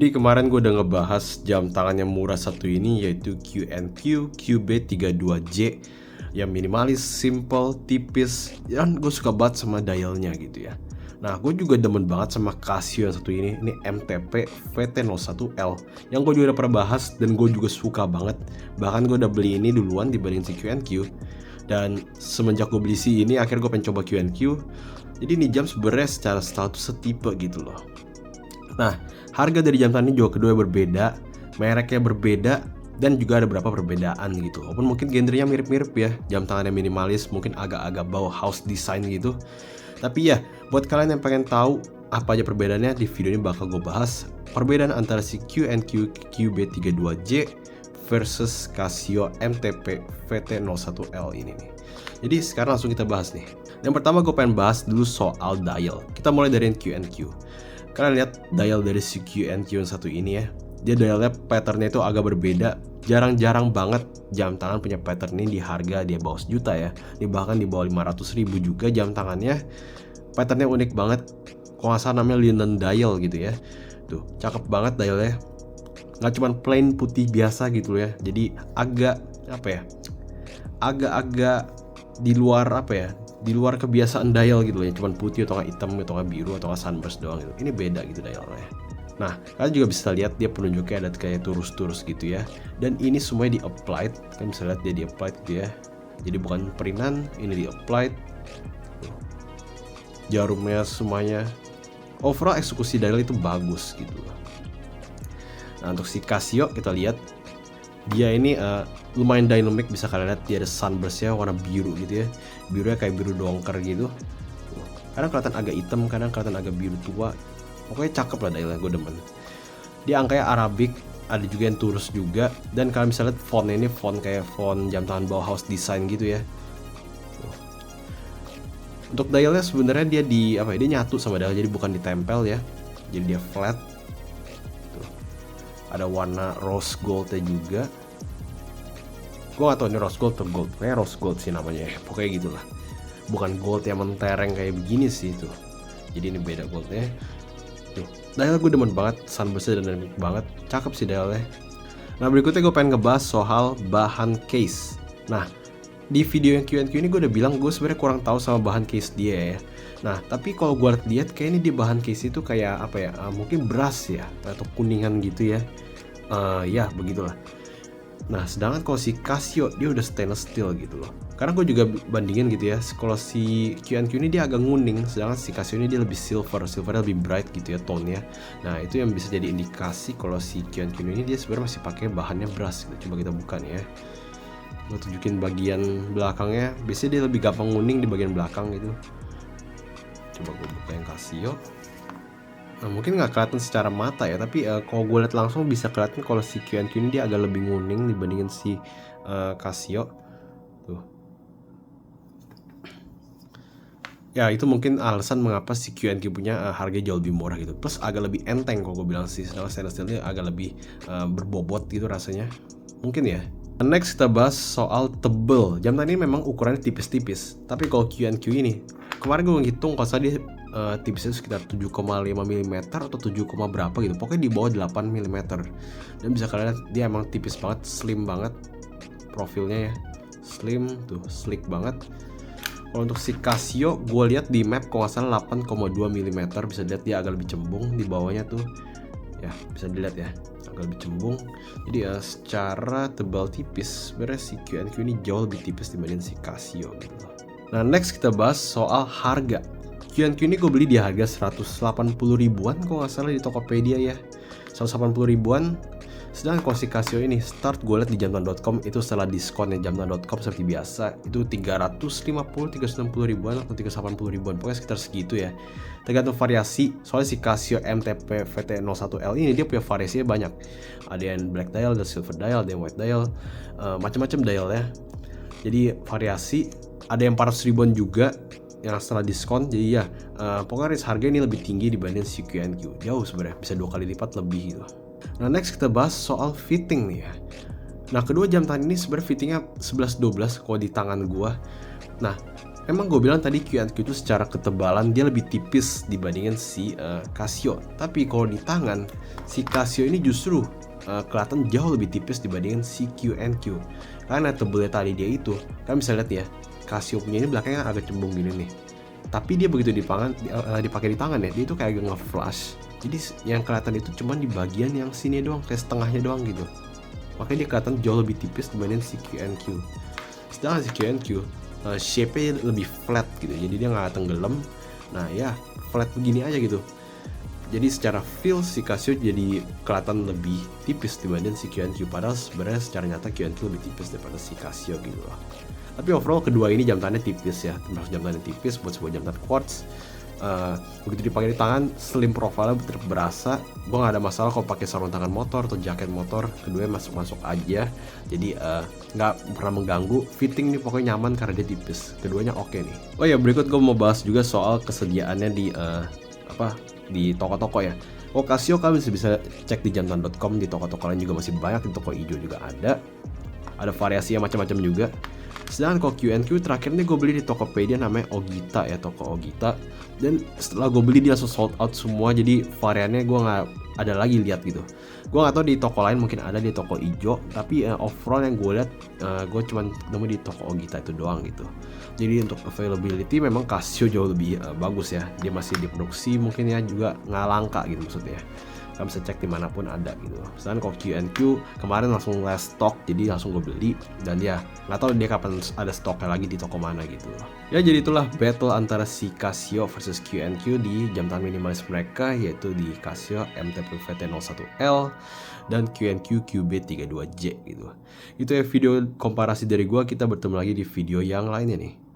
Jadi kemarin gue udah ngebahas jam tangan yang murah satu ini, yaitu QNQ QB32J yang minimalis, simple, tipis, dan gue suka banget sama dialnya gitu ya. Nah, gue juga demen banget sama Casio yang satu ini MTP VT01L yang gue juga udah pernah bahas dan gue juga suka banget. Bahkan gue udah beli ini duluan dibanding si QNQ. Dan semenjak gue beli si ini, akhirnya gue pengen coba QNQ. Jadi ini jam sebenarnya secara style tuh setipe gitu loh. Nah, harga dari jam tangan ini juga kedua berbeda, mereknya berbeda, dan juga ada beberapa perbedaan gitu. Walaupun mungkin genrenya mirip-mirip ya, jam tangan yang minimalis, mungkin agak-agak Bauhaus design gitu. Tapi ya, buat kalian yang pengen tahu apa aja perbedaannya, di video ini bakal gue bahas perbedaan antara si QNQ QB32J versus Casio MTP VT01L ini nih. Jadi sekarang langsung kita bahas nih. Yang pertama gue pengen bahas dulu soal dial. Kita mulai dari QNQ. Kalian lihat dial dari si QNQ yang satu ini ya. Dia dialnya patternnya itu agak berbeda. Jarang-jarang banget jam tangan punya pattern ini di harga dia bawah sejuta ya. Dia bahkan di bawah 500.000 juga jam tangannya. Patternnya unik banget. Kalau nggak salah namanya linen dial gitu ya. Tuh, cakep banget dialnya. Nggak cuma plain putih biasa gitu ya. Jadi agak apa ya? Agak-agak di luar apa ya? Di luar kebiasaan dial gitu ya, cuman putih atau nggak hitam atau nggak biru atau nggak sunburst doang gitu. Ini beda gitu dialnya. Nah, kalian juga bisa lihat dia penunjuknya ada kayak turus-turus gitu ya. Dan ini semuanya di applied, kalian bisa lihat dia di applied gitu ya. Jadi bukan printan, ini di applied. Jarumnya semuanya. Overall eksekusi dial itu bagus gitu. Nah, untuk si Casio kita lihat dia ini lumayan dynamic, bisa kalian lihat dia ada sunburstnya warna biru gitu ya, birunya kayak biru dongker gitu. Kadang kelihatan agak hitam, kadang kelihatan agak biru tua. Pokoknya cakep lah dialnya, gue demen. Dia angkanya Arabic, ada juga yang turus juga, dan kalian bisa lihat fontnya ini font kayak font jam tangan Bauhaus design gitu ya. Untuk dialnya sebenarnya dia di apa ya, dia nyatu sama dial, jadi bukan ditempel ya, jadi dia flat. Ada warna rose goldnya juga. Gue gak tau ini rose gold atau gold, kayak rose gold sih namanya ya. Pokoknya gitulah. Bukan gold yang mentereng kayak begini sih tuh. Jadi ini beda goldnya. Tuh, dial gue demen banget, sunburstnya dynamic banget, cakep sih dialnya. Nah berikutnya gue pengen ngebahas soal bahan case. Nah di video yang Q&Q ini gue udah bilang gue sebenarnya kurang tahu sama bahan case dia ya. Nah tapi kalau gue lihat kayak ini di bahan case itu kayak apa ya, mungkin beras ya atau kuningan gitu ya. Ya begitulah. Nah sedangkan kalau si Casio dia udah stainless steel gitu loh. Karena gue juga bandingin gitu ya, kalau si QNQ ini dia agak nguning, sedangkan si Casio ini dia lebih silvernya lebih bright gitu ya tone-nya. Nah itu yang bisa jadi indikasi kalau si QNQ ini dia sebenarnya masih pakai bahannya beras gitu. Coba kita buka nih ya. Gue tunjukin bagian belakangnya, biasanya dia lebih gampang nguning di bagian belakang gitu. Coba gue buka yang Casio. Nah mungkin nggak kelihatan secara mata ya, tapi kalau gue lihat langsung bisa kelihatan kalau si QNQ ini dia agak lebih nguning dibandingin si Casio. Tuh. Ya itu mungkin alasan mengapa si QNQ punya harga jauh lebih murah gitu. Plus agak lebih enteng kalau gue bilang sih, sedangkan stainless steel ini agak lebih berbobot gitu rasanya. Mungkin ya. Next kita bahas soal tebel. Jam tangan ini memang ukurannya tipis-tipis, tapi kalau QNQ ini kemarin gue ngitung kalau dia tipisnya sekitar 7,5 mm atau 7, berapa gitu. Pokoknya di bawah 8 mm. Dan bisa kalian lihat dia emang tipis banget, slim banget profilnya ya. Slim tuh, sleek banget. Kalau untuk si Casio gue lihat di map kalau nggak salah 8,2 mm. Bisa dilihat dia agak lebih cembung di bawahnya tuh. Ya, bisa dilihat ya, agak lebih cembung. Jadi ya secara tebal tipis sebenarnya si QNQ ini jauh lebih tipis dibanding si Casio gitu. Nah next kita bahas soal harga. QNQ ini gue beli di harga 180 ribuan kalau nggak salah di Tokopedia ya, 180 ribuan. Sedangkan kalau si Casio ini start gue lihat di jamtan.com itu setelah diskonnya jamtan.com seperti biasa itu 390 ribuan atau 380 ribuan, pokoknya sekitar segitu ya, tergantung variasi. Soalnya si Casio MTP VT01L ini dia punya variasinya banyak, ada yang black dial, ada silver dial, ada yang white dial, macam-macam dial ya. Jadi variasi, ada yang 400 ribuan juga yang setelah diskon. Jadi ya pokoknya range harga ini lebih tinggi dibanding si QNQ, jauh sebenarnya, bisa 2 kali lipat lebih gitu. Nah next kita bahas soal fitting nih ya. Nah kedua jam tangan ini sebenarnya fittingnya 11-12 kalau di tangan gua. Nah Emang gue bilang tadi Q&Q itu secara ketebalan dia lebih tipis dibandingin si Casio. Tapi kalau di tangan, si Casio ini justru kelihatan jauh lebih tipis dibandingin si Q&Q. Karena tebelnya tadi dia itu, kan bisa lihat ya, Casio punya ini belakangnya agak cembung gini nih. Tapi dia begitu dipakai di tangan ya, dia itu kayak agak nge-flash. Jadi yang kelihatan itu cuma di bagian yang sini doang, kayak setengahnya doang gitu. Makanya dia kelihatan jauh lebih tipis dibanding si Q&Q. Sedangkan si Q&Q shape-nya lebih flat gitu, jadi dia nggak tenggelam. Nah ya flat begini aja gitu. Jadi secara feel si Casio jadi kelihatan lebih tipis dibanding si Q&Q, padahal sebenarnya secara nyata Q&Q lebih tipis daripada si Casio gitu loh. Tapi overall kedua ini jam tangannya tipis ya, termasuk jam tangan tipis buat sebuah jam tangan quartz. Begitu dipakai di tangan, slim profile tetap berasa. Gue nggak ada masalah kalau pakai sarung tangan motor atau jaket motor, keduanya masuk aja. Jadi nggak pernah mengganggu. Fitting nih pokoknya nyaman karena dia tipis. Keduanya oke nih. Oh ya, berikut gue mau bahas juga soal kesediaannya di toko-toko ya. Oh, Casio kalian bisa cek di jamtan.com, di toko-toko lain juga masih banyak, di toko hijau juga ada variasi yang macam-macam juga. Sedangkan kalau Q&Q terakhir nih gue beli di Tokopedia namanya Ogita ya, toko Ogita. Dan setelah gue beli dia langsung sold out semua, jadi variannya gue nggak ada lagi lihat gitu. Gue nggak tahu di toko lain, mungkin ada di toko hijau, tapi overall yang gue lihat gue cuma nemu di toko Ogita itu doang gitu. Jadi untuk availability memang Casio jauh lebih bagus ya, dia masih diproduksi mungkin ya, juga nggak langka gitu maksudnya. Kalian bisa cek dimanapun ada gitu. Sedangkan kalau Q&Q kemarin langsung last stock, jadi langsung gue beli. Dan ya nggak tahu dia kapan ada stoknya lagi di toko mana gitu. Ya jadi itulah battle antara si Casio versus Q&Q di jam tangan minimalis mereka, yaitu di Casio MT-VT01L dan Q&Q QB32J gitu. Itu ya video komparasi dari gue. Kita bertemu lagi di video yang lainnya nih.